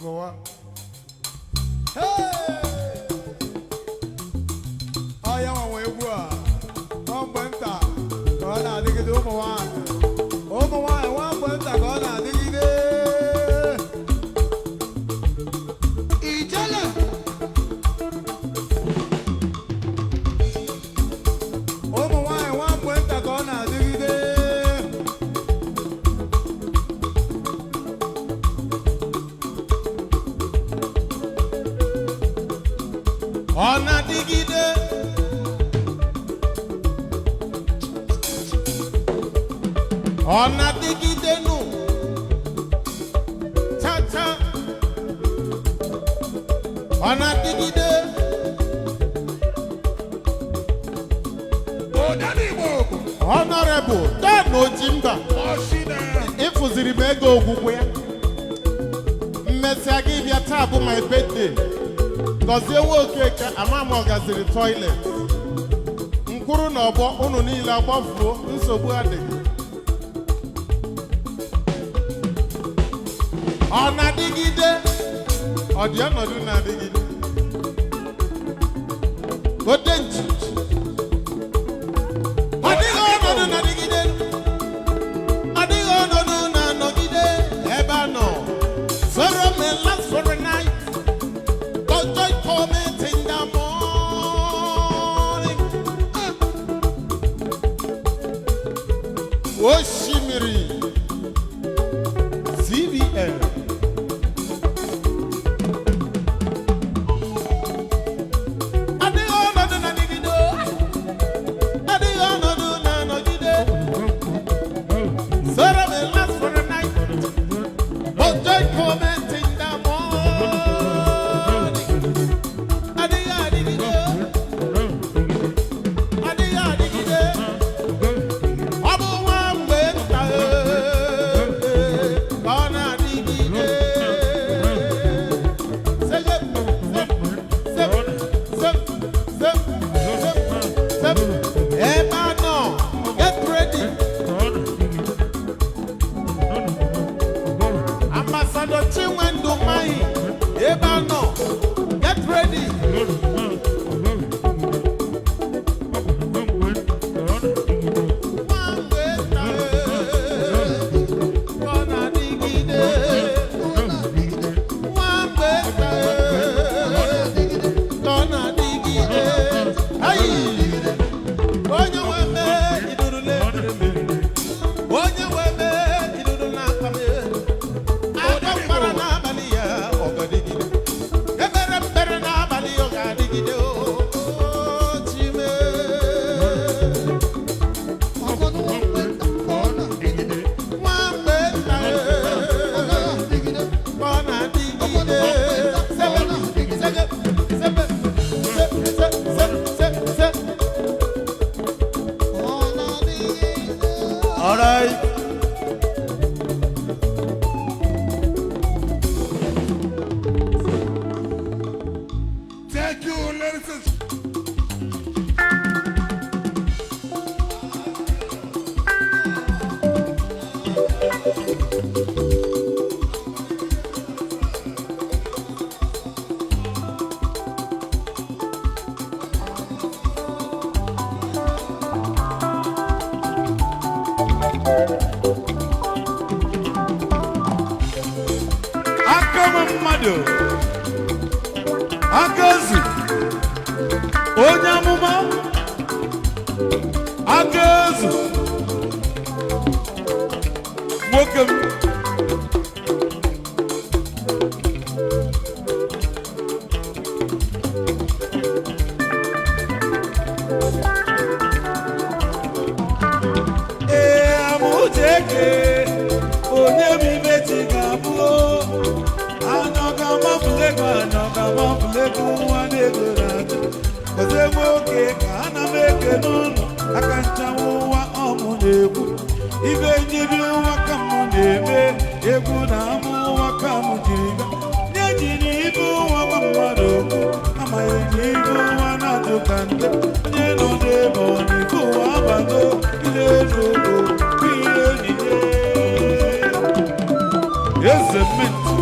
Go up. Hey! I am a way. Nwa Mgbenta. Go on, dig it over one. Over one, Nwa Mgbenta. Go on, dig it. Ijala. Over one, Nwa Mgbenta. Go on, dig it. Ona digide Ona digide nu cha cha Ona digide Honorable Dan Ojimba Ifuziri m ego ogwugwu ya mmesi aga ịbịa taa bụ my birthday Gozie Okeke amam ọgaziri toilet mkpụrụ na ọgbọ unu niile agbafuo nsogbu adịghị ọ na-adịgide ọ dị ọnọdụ na-adịgide ode nchichi ọ dịghị ọnọdụ na-adịgide ọ dịghị ọnọdụ na-anọgide ebe a nọ sorrow may last for a night but joy cometh in the morning. Oshimiri CBN Akazi onye amụma Akazi nwoke m amụjeke onye m imechi ga-abụ Gozie Okeke ana m eke n'ụlọ aka nchanwụ ụwa ọmụ na-egwu ibe njibi ụwa ka m na-eme egwu na amụ ụwa ka m jiri bịa nye jiri ibe ụwa gba mmadụ okwu amaghị ji ibe ụwa na-ajụ ka nde onye nọ n'ebe ọ na-eke ụwa abago ile elu ogo ihe onyinye eze mmenti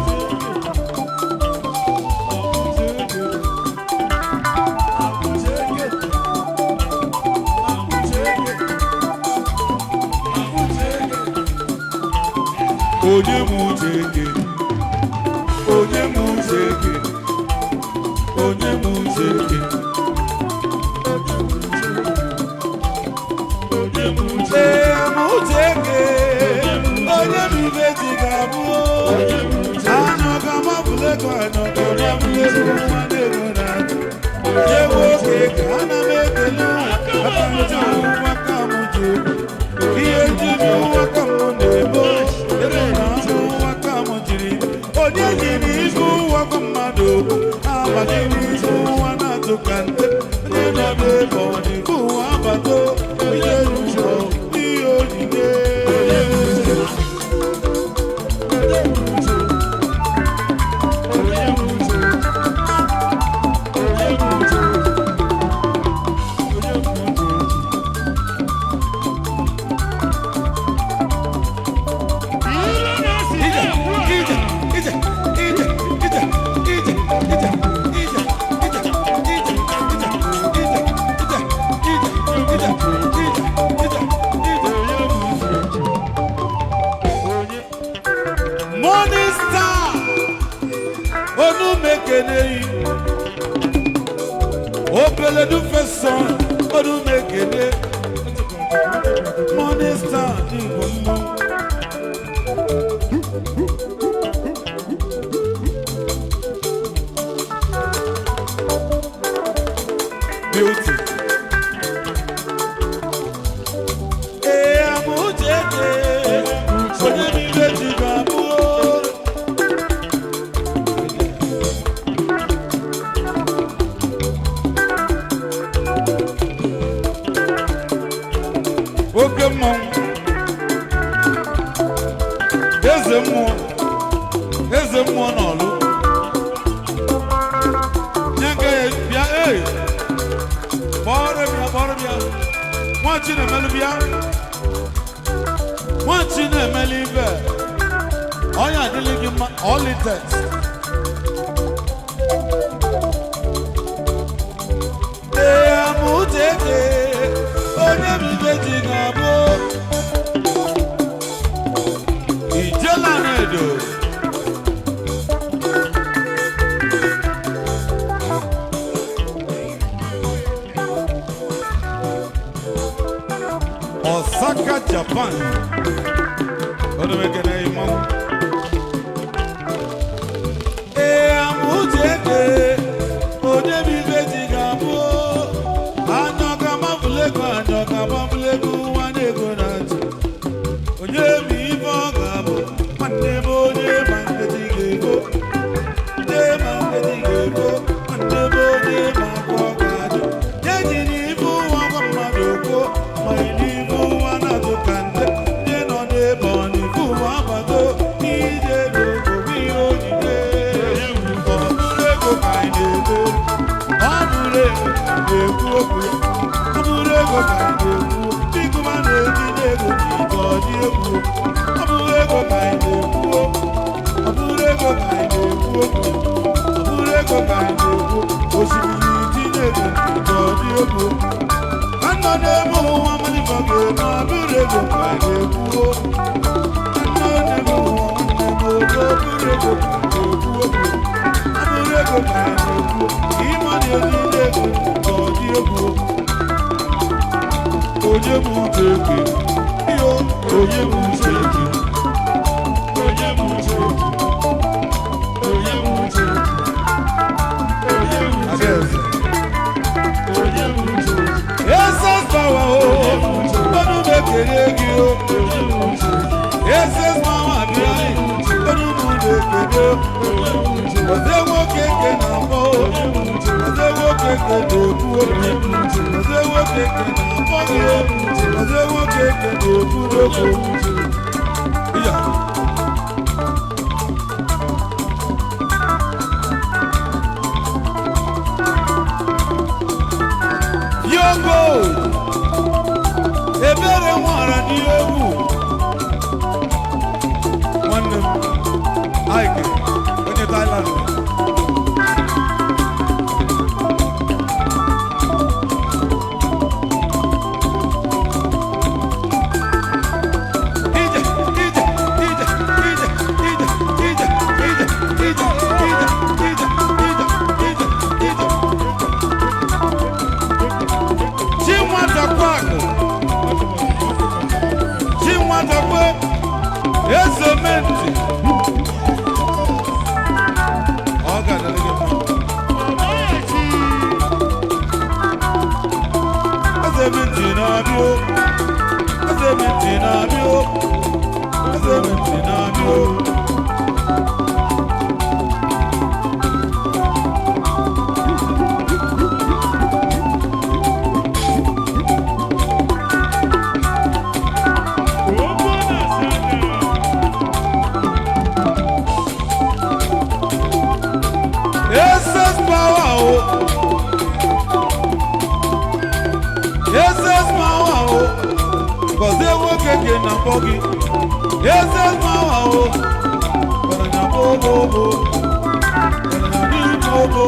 bogi. Yes, Mao. Bobo. Bobo.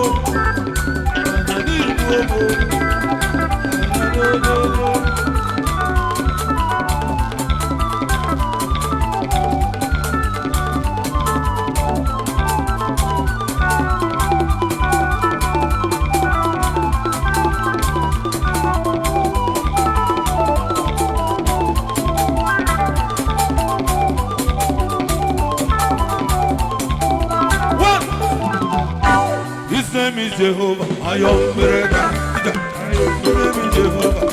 His name is Jehovah. I am Bereka. His name is Jehovah.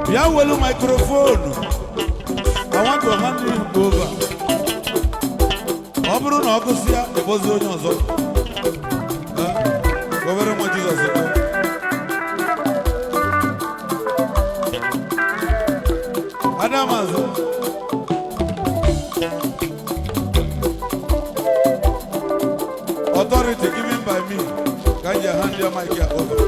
Yeah, well, microphone. I want to hand him over. Obru no kusia ebozi onye ozo. Govere mo Jesus. Adamazo. Authority given by me. Can you hand your mic over?